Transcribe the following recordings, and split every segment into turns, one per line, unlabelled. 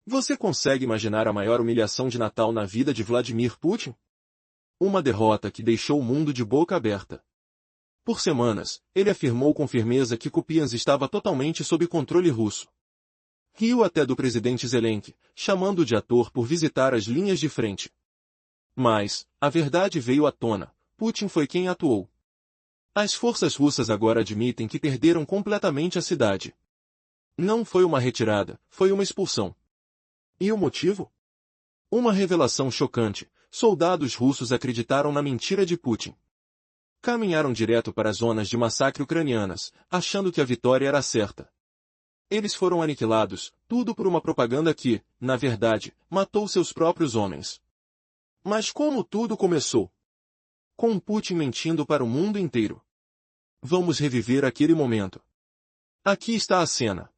Você consegue imaginar a maior humilhação de Natal na vida de Vladimir Putin? Uma derrota que deixou o mundo de boca aberta. Por semanas, ele afirmou com firmeza que Kupiansk estava totalmente sob controle russo. Riu até do presidente Zelensky, chamando-o de ator por visitar as linhas de frente. Mas, a verdade veio à tona, Putin foi quem atuou. As forças russas agora admitem que perderam completamente a cidade. Não foi uma retirada, foi uma expulsão. E o motivo? Uma revelação chocante: soldados russos acreditaram na mentira de Putin. Caminharam direto para as zonas de massacre ucranianas, achando que a vitória era certa. Eles foram aniquilados, tudo por uma propaganda que, na verdade, matou seus próprios homens. Mas como tudo começou? Com Putin mentindo para o mundo inteiro. Vamos reviver aquele momento. Aqui está a cena.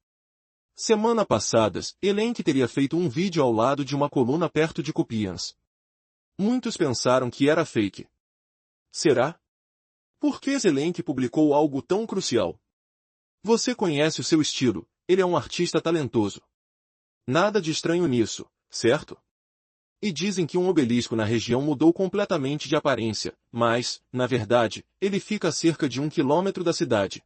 Semana passada, Zelensky teria feito um vídeo ao lado de uma coluna perto de Kupiansk. Muitos pensaram que era fake. Será? Por que Zelensky publicou algo tão crucial? Você conhece o seu estilo, ele é um artista talentoso. Nada de estranho nisso, certo? E dizem que um obelisco na região mudou completamente de aparência, mas, na verdade, ele fica a cerca de 1 quilômetro da cidade.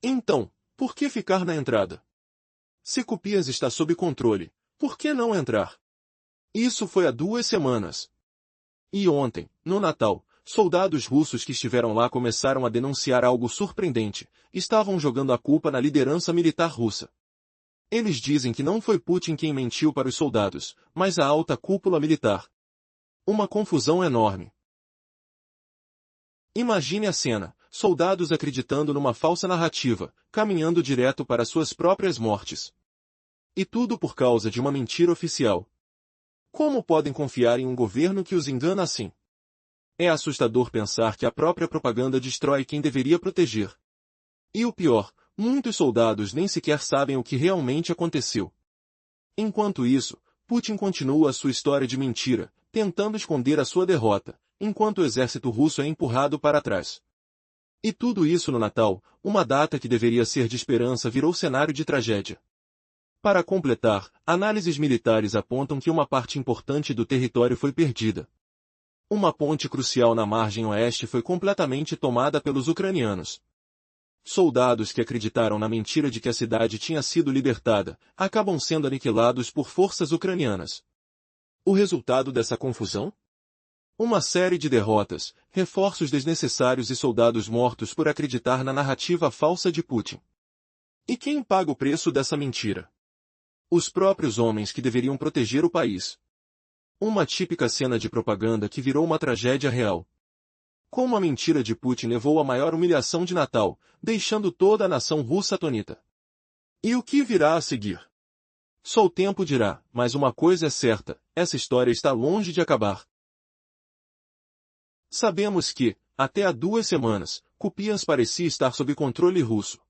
Então, por que ficar na entrada? Se Kupiansk está sob controle, por que não entrar? Isso foi há 2 semanas. E ontem, no Natal, soldados russos que estiveram lá começaram a denunciar algo surpreendente: estavam jogando a culpa na liderança militar russa. Eles dizem que não foi Putin quem mentiu para os soldados, mas a alta cúpula militar. Uma confusão enorme. Imagine a cena: soldados acreditando numa falsa narrativa, caminhando direto para suas próprias mortes. E tudo por causa de uma mentira oficial. Como podem confiar em um governo que os engana assim? É assustador pensar que a própria propaganda destrói quem deveria proteger. E o pior, muitos soldados nem sequer sabem o que realmente aconteceu. Enquanto isso, Putin continua a sua história de mentira, tentando esconder a sua derrota, enquanto o exército russo é empurrado para trás. E tudo isso no Natal, uma data que deveria ser de esperança, virou cenário de tragédia. Para completar, análises militares apontam que uma parte importante do território foi perdida. Uma ponte crucial na margem oeste foi completamente tomada pelos ucranianos. Soldados que acreditaram na mentira de que a cidade tinha sido libertada, acabam sendo aniquilados por forças ucranianas. O resultado dessa confusão? Uma série de derrotas, reforços desnecessários e soldados mortos por acreditar na narrativa falsa de Putin. E quem paga o preço dessa mentira? Os próprios homens que deveriam proteger o país. Uma típica cena de propaganda que virou uma tragédia real. Como a mentira de Putin levou à maior humilhação de Natal, deixando toda a nação russa atônita. E o que virá a seguir? Só o tempo dirá, mas uma coisa é certa: essa história está longe de acabar. Sabemos que, até há 2 semanas, Kupiansk parecia estar sob controle russo.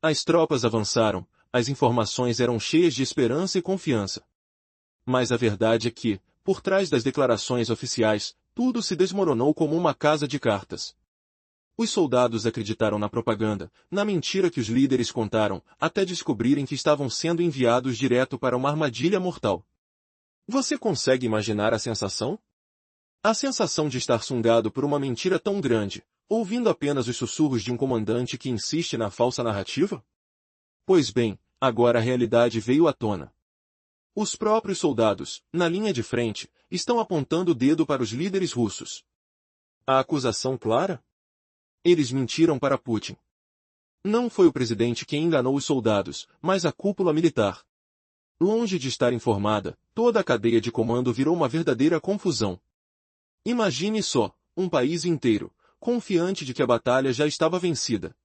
As tropas avançaram, as informações eram cheias de esperança e confiança. Mas a verdade é que, por trás das declarações oficiais, tudo se desmoronou como uma casa de cartas. Os soldados acreditaram na propaganda, na mentira que os líderes contaram, até descobrirem que estavam sendo enviados direto para uma armadilha mortal. Você consegue imaginar a sensação? A sensação de estar sugado por uma mentira tão grande, ouvindo apenas os sussurros de um comandante que insiste na falsa narrativa? Pois bem, agora a realidade veio à tona. Os próprios soldados, na linha de frente, estão apontando o dedo para os líderes russos. A acusação clara? Eles mentiram para Putin. Não foi o presidente quem enganou os soldados, mas a cúpula militar. Longe de estar informada, toda a cadeia de comando virou uma verdadeira confusão. Imagine só, um país inteiro, confiante de que a batalha já estava vencida.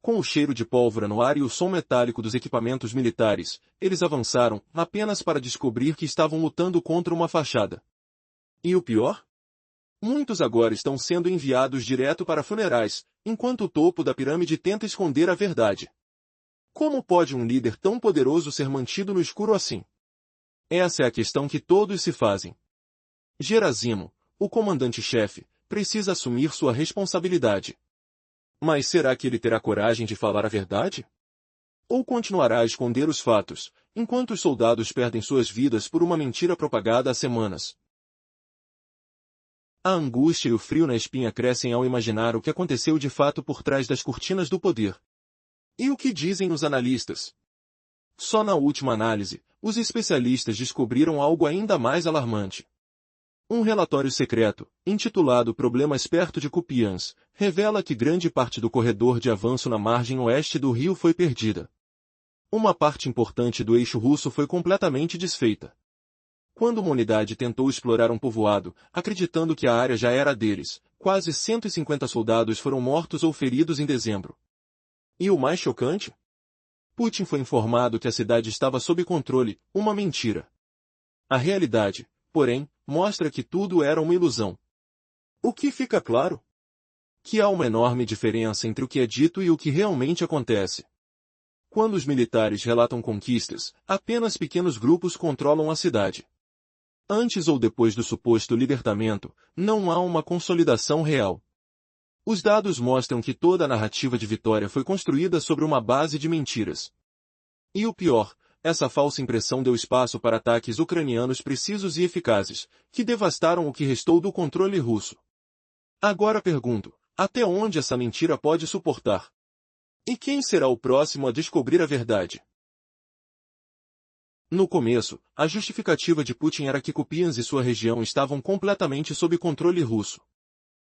Com o cheiro de pólvora no ar e o som metálico dos equipamentos militares, eles avançaram, apenas para descobrir que estavam lutando contra uma fachada. E o pior? Muitos agora estão sendo enviados direto para funerais, enquanto o topo da pirâmide tenta esconder a verdade. Como pode um líder tão poderoso ser mantido no escuro assim? Essa é a questão que todos se fazem. Gerasimov, o comandante-chefe, precisa assumir sua responsabilidade. Mas será que ele terá coragem de falar a verdade? Ou continuará a esconder os fatos, enquanto os soldados perdem suas vidas por uma mentira propagada há semanas. A angústia e o frio na espinha crescem ao imaginar o que aconteceu de fato por trás das cortinas do poder. E o que dizem os analistas? Só na última análise, os especialistas descobriram algo ainda mais alarmante. Um relatório secreto, intitulado Problemas perto de Kupiansk, revela que grande parte do corredor de avanço na margem oeste do rio foi perdida. Uma parte importante do eixo russo foi completamente desfeita. Quando uma unidade tentou explorar um povoado, acreditando que a área já era deles, quase 150 soldados foram mortos ou feridos em dezembro. E o mais chocante? Putin foi informado que a cidade estava sob controle, uma mentira. A realidade, porém, mostra que tudo era uma ilusão. O que fica claro? Que há uma enorme diferença entre o que é dito e o que realmente acontece. Quando os militares relatam conquistas, apenas pequenos grupos controlam a cidade. Antes ou depois do suposto libertamento, não há uma consolidação real. Os dados mostram que toda a narrativa de vitória foi construída sobre uma base de mentiras. E o pior, essa falsa impressão deu espaço para ataques ucranianos precisos e eficazes, que devastaram o que restou do controle russo. Agora pergunto, até onde essa mentira pode suportar? E quem será o próximo a descobrir a verdade? No começo, a justificativa de Putin era que Kupiansk e sua região estavam completamente sob controle russo.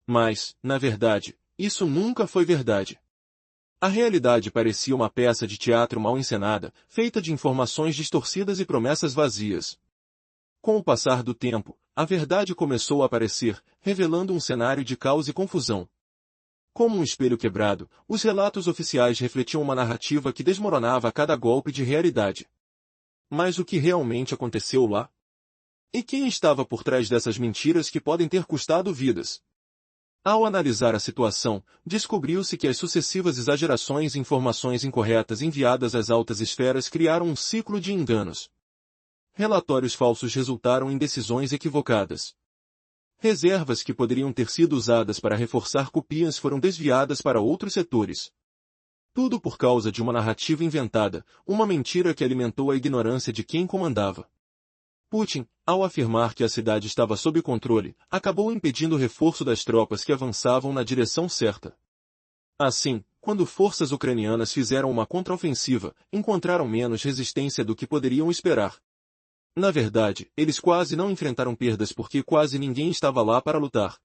Mas, na verdade, isso nunca foi verdade. A realidade parecia uma peça de teatro mal encenada, feita de informações distorcidas e promessas vazias. Com o passar do tempo, a verdade começou a aparecer, revelando um cenário de caos e confusão. Como um espelho quebrado, os relatos oficiais refletiam uma narrativa que desmoronava a cada golpe de realidade. Mas o que realmente aconteceu lá? E quem estava por trás dessas mentiras que podem ter custado vidas? Ao analisar a situação, descobriu-se que as sucessivas exagerações e informações incorretas enviadas às altas esferas criaram um ciclo de enganos. Relatórios falsos resultaram em decisões equivocadas. Reservas que poderiam ter sido usadas para reforçar Kupiansk foram desviadas para outros setores. Tudo por causa de uma narrativa inventada, uma mentira que alimentou a ignorância de quem comandava. Putin, ao afirmar que a cidade estava sob controle, acabou impedindo o reforço das tropas que avançavam na direção certa. Assim, quando forças ucranianas fizeram uma contraofensiva, encontraram menos resistência do que poderiam esperar. Na verdade, eles quase não enfrentaram perdas porque quase ninguém estava lá para lutar.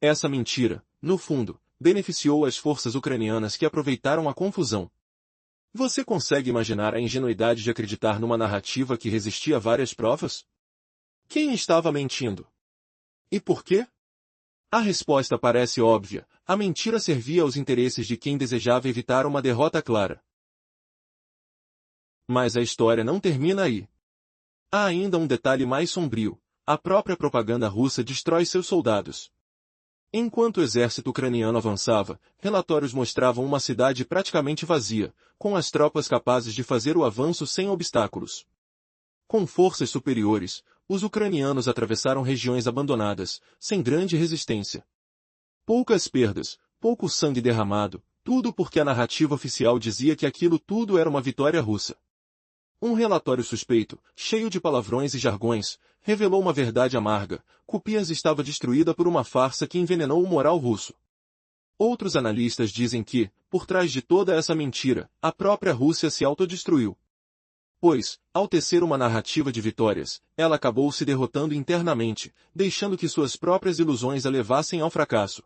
Essa mentira, no fundo, beneficiou as forças ucranianas que aproveitaram a confusão. Você consegue imaginar a ingenuidade de acreditar numa narrativa que resistia a várias provas? Quem estava mentindo? E por quê? A resposta parece óbvia, a mentira servia aos interesses de quem desejava evitar uma derrota clara. Mas a história não termina aí. Há ainda um detalhe mais sombrio, a própria propaganda russa destrói seus soldados. Enquanto o exército ucraniano avançava, relatórios mostravam uma cidade praticamente vazia, com as tropas capazes de fazer o avanço sem obstáculos. Com forças superiores, os ucranianos atravessaram regiões abandonadas, sem grande resistência. Poucas perdas, pouco sangue derramado, tudo porque a narrativa oficial dizia que aquilo tudo era uma vitória russa. Um relatório suspeito, cheio de palavrões e jargões, revelou uma verdade amarga: Kupiansk estava destruída por uma farsa que envenenou o moral russo. Outros analistas dizem que, por trás de toda essa mentira, a própria Rússia se autodestruiu. Pois, ao tecer uma narrativa de vitórias, ela acabou se derrotando internamente, deixando que suas próprias ilusões a levassem ao fracasso.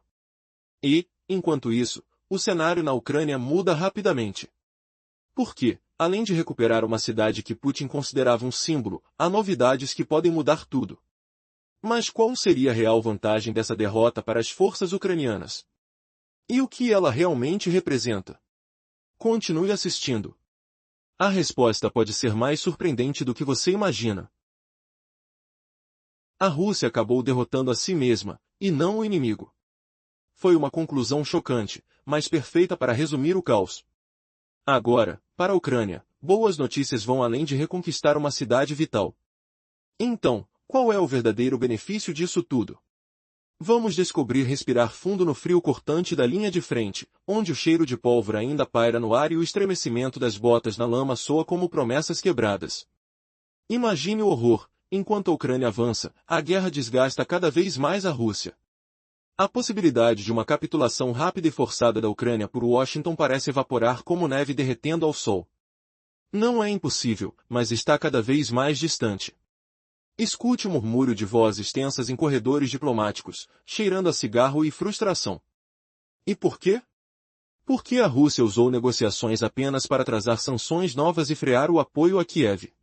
E, enquanto isso, o cenário na Ucrânia muda rapidamente. Por quê? Além de recuperar uma cidade que Putin considerava um símbolo, há novidades que podem mudar tudo. Mas qual seria a real vantagem dessa derrota para as forças ucranianas? E o que ela realmente representa? Continue assistindo. A resposta pode ser mais surpreendente do que você imagina. A Rússia acabou derrotando a si mesma, e não o inimigo. Foi uma conclusão chocante, mas perfeita para resumir o caos. Agora, para a Ucrânia, boas notícias vão além de reconquistar uma cidade vital. Então, qual é o verdadeiro benefício disso tudo? Vamos descobrir respirar fundo no frio cortante da linha de frente, onde o cheiro de pólvora ainda paira no ar e o estremecimento das botas na lama soa como promessas quebradas. Imagine o horror, enquanto a Ucrânia avança, a guerra desgasta cada vez mais a Rússia. A possibilidade de uma capitulação rápida e forçada da Ucrânia por Washington parece evaporar como neve derretendo ao sol. Não é impossível, mas está cada vez mais distante. Escute o murmúrio de vozes tensas em corredores diplomáticos, cheirando a cigarro e frustração. E por quê? Porque a Rússia usou negociações apenas para atrasar sanções novas e frear o apoio a Kiev.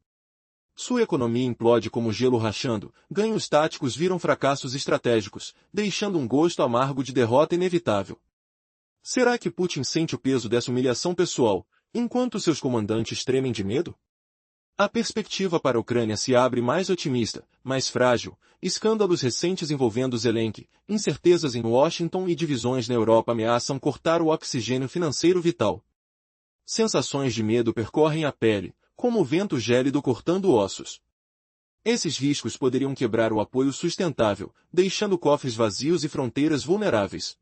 Sua economia implode como gelo rachando, ganhos táticos viram fracassos estratégicos, deixando um gosto amargo de derrota inevitável. Será que Putin sente o peso dessa humilhação pessoal, enquanto seus comandantes tremem de medo? A perspectiva para a Ucrânia se abre mais otimista, mais frágil, escândalos recentes envolvendo Zelensky, incertezas em Washington e divisões na Europa ameaçam cortar o oxigênio financeiro vital. Sensações de medo percorrem a pele, como o vento gélido cortando ossos. Esses riscos poderiam quebrar o apoio sustentável, deixando cofres vazios e fronteiras vulneráveis.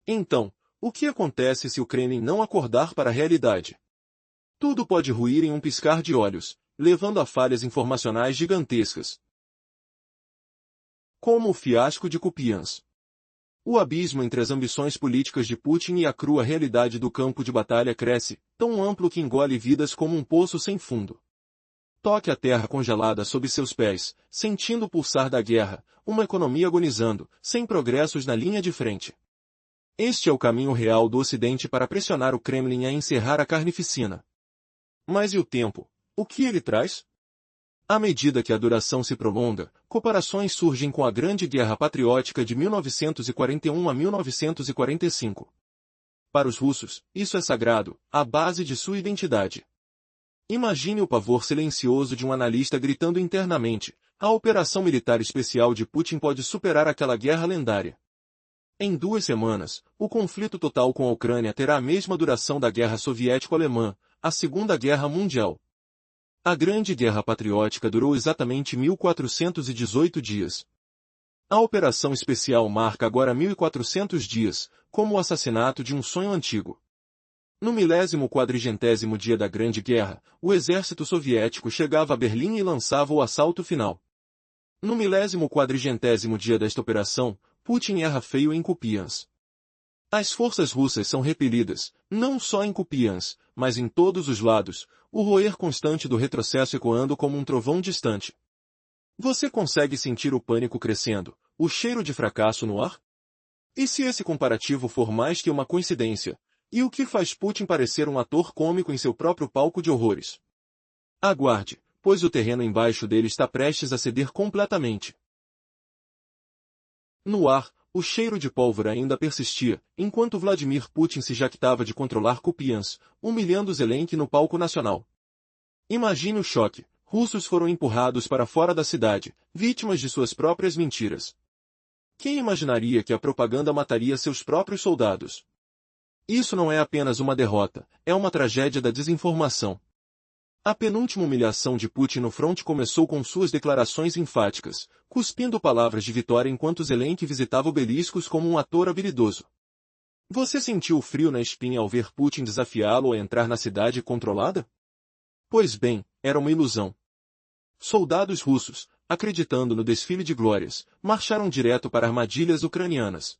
Então, o que acontece se o Kremlin não acordar para a realidade? Tudo pode ruir em um piscar de olhos, levando a falhas informacionais gigantescas. Como o fiasco de Kupiansk. O abismo entre as ambições políticas de Putin e a crua realidade do campo de batalha cresce, tão amplo que engole vidas como um poço sem fundo. Toque a terra congelada sob seus pés, sentindo o pulsar da guerra, uma economia agonizando, sem progressos na linha de frente. Este é o caminho real do Ocidente para pressionar o Kremlin a encerrar a carnificina. Mas e o tempo? O que ele traz? À medida que a duração se prolonga, comparações surgem com a Grande Guerra Patriótica de 1941 a 1945. Para os russos, isso é sagrado, a base de sua identidade. Imagine o pavor silencioso de um analista gritando internamente: a operação militar especial de Putin pode superar aquela guerra lendária. Em 2 semanas, o conflito total com a Ucrânia terá a mesma duração da Guerra Soviético-Alemã, a Segunda Guerra Mundial. A Grande Guerra Patriótica durou exatamente 1418 dias. A operação especial marca agora 1400 dias, como o assassinato de um sonho antigo. No 1040º dia da Grande Guerra, o exército soviético chegava a Berlim e lançava o assalto final. No 1040º dia desta operação, Putin erra feio em Kupiansk. As forças russas são repelidas, não só em Kupiansk, mas em todos os lados, o roer constante do retrocesso ecoando como um trovão distante. Você consegue sentir o pânico crescendo, o cheiro de fracasso no ar? E se esse comparativo for mais que uma coincidência? E o que faz Putin parecer um ator cômico em seu próprio palco de horrores? Aguarde, pois o terreno embaixo dele está prestes a ceder completamente. No ar, o cheiro de pólvora ainda persistia, enquanto Vladimir Putin se jactava de controlar Kupiansk, humilhando Zelensky no palco nacional. Imagine o choque. Russos foram empurrados para fora da cidade, vítimas de suas próprias mentiras. Quem imaginaria que a propaganda mataria seus próprios soldados? Isso não é apenas uma derrota, é uma tragédia da desinformação. A penúltima humilhação de Putin no fronte começou com suas declarações enfáticas, cuspindo palavras de vitória enquanto Zelensky visitava obeliscos como um ator habilidoso. Você sentiu o frio na espinha ao ver Putin desafiá-lo a entrar na cidade controlada? Pois bem, era uma ilusão. Soldados russos, acreditando no desfile de glórias, marcharam direto para armadilhas ucranianas.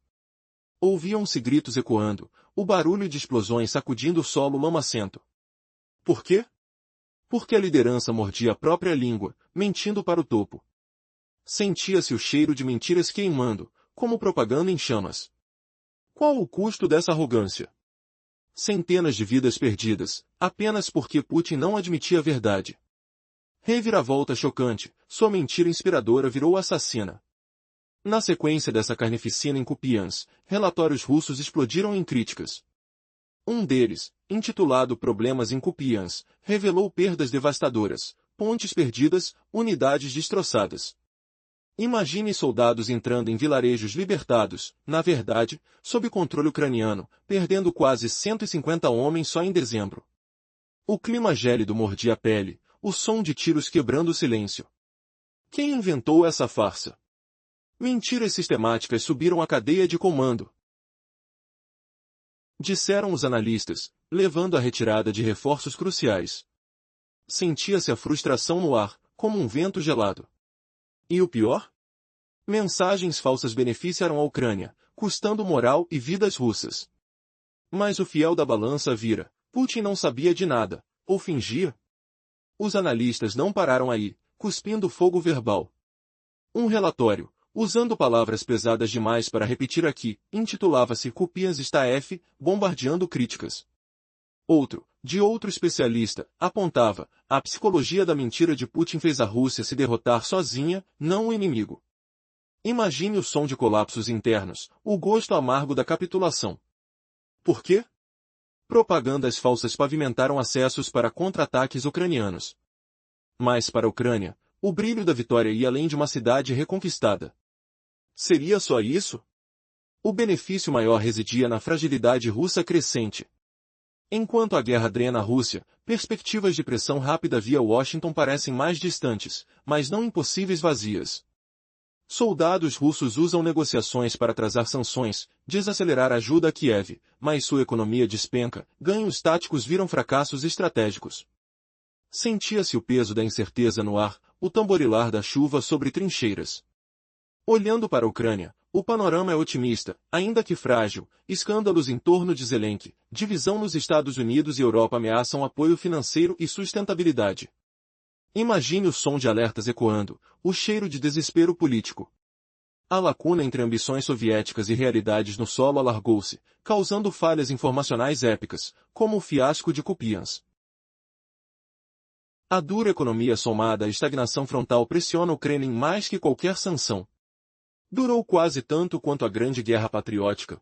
Ouviam-se gritos ecoando, o barulho de explosões sacudindo o solo lamacento. Por quê? Porque a liderança mordia a própria língua, mentindo para o topo. Sentia-se o cheiro de mentiras queimando, como propaganda em chamas. Qual o custo dessa arrogância? Centenas de vidas perdidas, apenas porque Putin não admitia a verdade. Reviravolta chocante, sua mentira inspiradora virou assassina. Na sequência dessa carnificina em Kupiansk, relatórios russos explodiram em críticas. Um deles, intitulado Problemas em Kupiansk, revelou perdas devastadoras, pontes perdidas, unidades destroçadas. Imagine soldados entrando em vilarejos libertados, na verdade, sob controle ucraniano, perdendo quase 150 homens só em dezembro. O clima gélido mordia a pele, o som de tiros quebrando o silêncio. Quem inventou essa farsa? Mentiras sistemáticas subiram a cadeia de comando. Disseram os analistas, levando à retirada de reforços cruciais. Sentia-se a frustração no ar, como um vento gelado. E o pior? Mensagens falsas beneficiaram a Ucrânia, custando moral e vidas russas. Mas o fiel da balança vira. Putin não sabia de nada, ou fingia? Os analistas não pararam aí, cuspindo fogo verbal. Um relatório, usando palavras pesadas demais para repetir aqui, intitulava-se Kupiansk está F, bombardeando críticas. Outro, de outro especialista, apontava, a psicologia da mentira de Putin fez a Rússia se derrotar sozinha, não o inimigo. Imagine o som de colapsos internos, o gosto amargo da capitulação. Por quê? Propagandas falsas pavimentaram acessos para contra-ataques ucranianos. Mas para a Ucrânia, o brilho da vitória ia além de uma cidade reconquistada. Seria só isso? O benefício maior residia na fragilidade russa crescente. Enquanto a guerra drena a Rússia, perspectivas de pressão rápida via Washington parecem mais distantes, mas não impossíveis vazias. Soldados russos usam negociações para atrasar sanções, desacelerar a ajuda a Kiev, mas sua economia despenca, ganhos táticos viram fracassos estratégicos. Sentia-se o peso da incerteza no ar, o tamborilar da chuva sobre trincheiras. Olhando para a Ucrânia, o panorama é otimista, ainda que frágil, escândalos em torno de Zelensky, divisão nos Estados Unidos e Europa ameaçam apoio financeiro e sustentabilidade. Imagine o som de alertas ecoando, o cheiro de desespero político. A lacuna entre ambições soviéticas e realidades no solo alargou-se, causando falhas informacionais épicas, como o fiasco de Kupiansk. A dura economia somada à estagnação frontal pressiona o Kremlin mais que qualquer sanção. Durou quase tanto quanto a Grande Guerra Patriótica.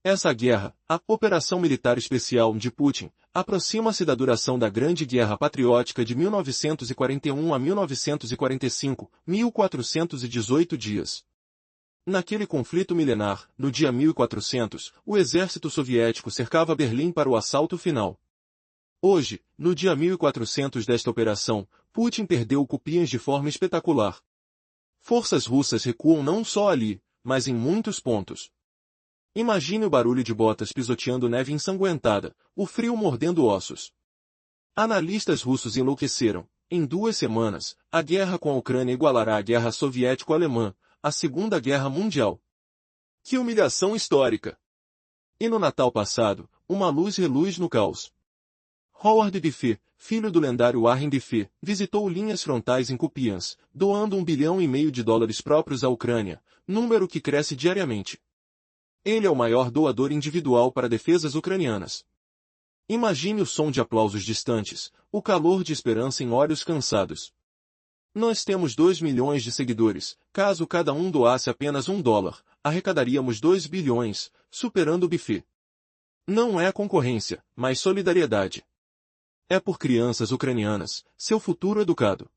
Essa guerra, a Operação Militar Especial de Putin, aproxima-se da duração da Grande Guerra Patriótica de 1941 a 1945, 1418 dias. Naquele conflito milenar, no dia 1400, o exército soviético cercava Berlim para o assalto final. Hoje, no dia 1400 desta operação, Putin perdeu Kupiansk de forma espetacular. Forças russas recuam não só ali, mas em muitos pontos. Imagine o barulho de botas pisoteando neve ensanguentada, o frio mordendo ossos. Analistas russos enlouqueceram. Em 2 semanas, a guerra com a Ucrânia igualará a guerra soviético-alemã, a Segunda Guerra Mundial. Que humilhação histórica! E no Natal passado, uma luz reluz no caos. Howard Diffie, filho do lendário Warren Diffie, visitou linhas frontais em Kupiansk, doando $1,5 bilhão próprios à Ucrânia, número que cresce diariamente. Ele é o maior doador individual para defesas ucranianas. Imagine o som de aplausos distantes, o calor de esperança em olhos cansados. Nós temos 2 milhões de seguidores, caso cada um doasse apenas $1, arrecadaríamos 2 bilhões, superando o buffet. Não é concorrência, mas solidariedade. É por crianças ucranianas, seu futuro educado.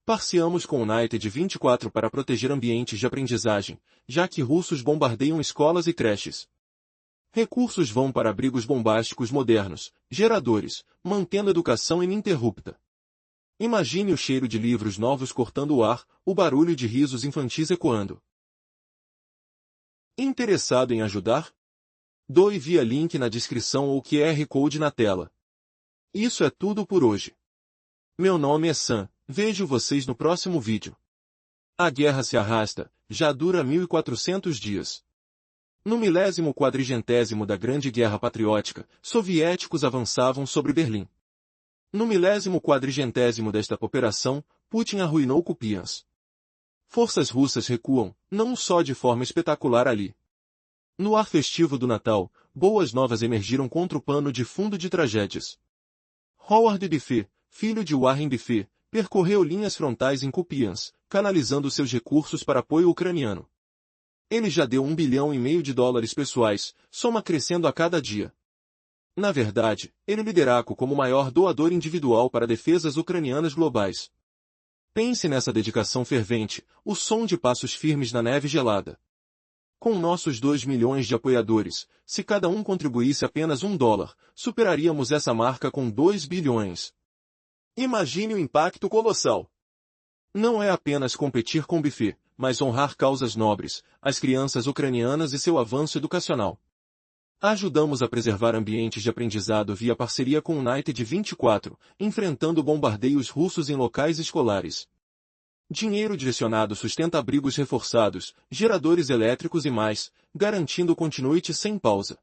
Parciamos com o United 24 para proteger ambientes de aprendizagem, já que russos bombardeiam escolas e creches. Recursos vão para abrigos bombásticos modernos, geradores, mantendo a educação ininterrupta. Imagine o cheiro de livros novos cortando o ar, o barulho de risos infantis ecoando. Interessado em ajudar? Doe via link na descrição ou QR Code na tela. Isso é tudo por hoje. Meu nome é Sam, vejo vocês no próximo vídeo. A guerra se arrasta, já dura 1400 dias. No 1040º da Grande Guerra Patriótica, soviéticos avançavam sobre Berlim. No 1040º desta operação, Putin arruinou Kupiansk. Forças russas recuam, não só de forma espetacular ali. No ar festivo do Natal, boas novas emergiram contra o pano de fundo de tragédias. Howard Diffie, filho de Warren Diffie, percorreu linhas frontais em Kupiansk, canalizando seus recursos para apoio ucraniano. Ele já deu $1,5 bilhão pessoais, soma crescendo a cada dia. Na verdade, ele lidera como o maior doador individual para defesas ucranianas globais. Pense nessa dedicação fervente, o som de passos firmes na neve gelada. Com nossos 2 milhões de apoiadores, se cada um contribuísse apenas $1, superaríamos essa marca com 2 bilhões. Imagine o impacto colossal. Não é apenas competir com buffet, mas honrar causas nobres, as crianças ucranianas e seu avanço educacional. Ajudamos a preservar ambientes de aprendizado via parceria com o United 24, enfrentando bombardeios russos em locais escolares. Dinheiro direcionado sustenta abrigos reforçados, geradores elétricos e mais, garantindo continuidade sem pausa.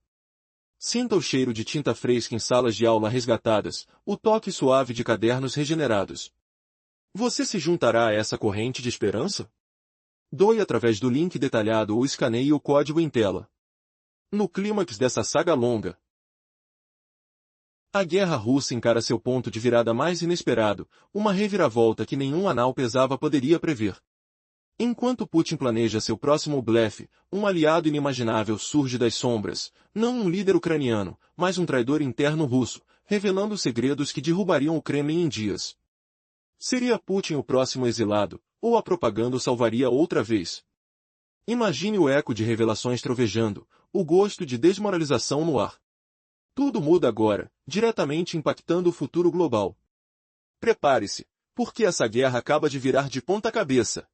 Sinta o cheiro de tinta fresca em salas de aula resgatadas, o toque suave de cadernos regenerados. Você se juntará a essa corrente de esperança? Doe através do link detalhado ou escaneie o código em tela. No clímax dessa saga longa, a guerra russa encara seu ponto de virada mais inesperado, uma reviravolta que nenhum anal pesava poderia prever. Enquanto Putin planeja seu próximo blefe, um aliado inimaginável surge das sombras, não um líder ucraniano, mas um traidor interno russo, revelando segredos que derrubariam o Kremlin em dias. Seria Putin o próximo exilado, ou a propaganda o salvaria outra vez? Imagine o eco de revelações trovejando, o gosto de desmoralização no ar. Tudo muda agora, diretamente impactando o futuro global. Prepare-se, porque essa guerra acaba de virar de ponta cabeça.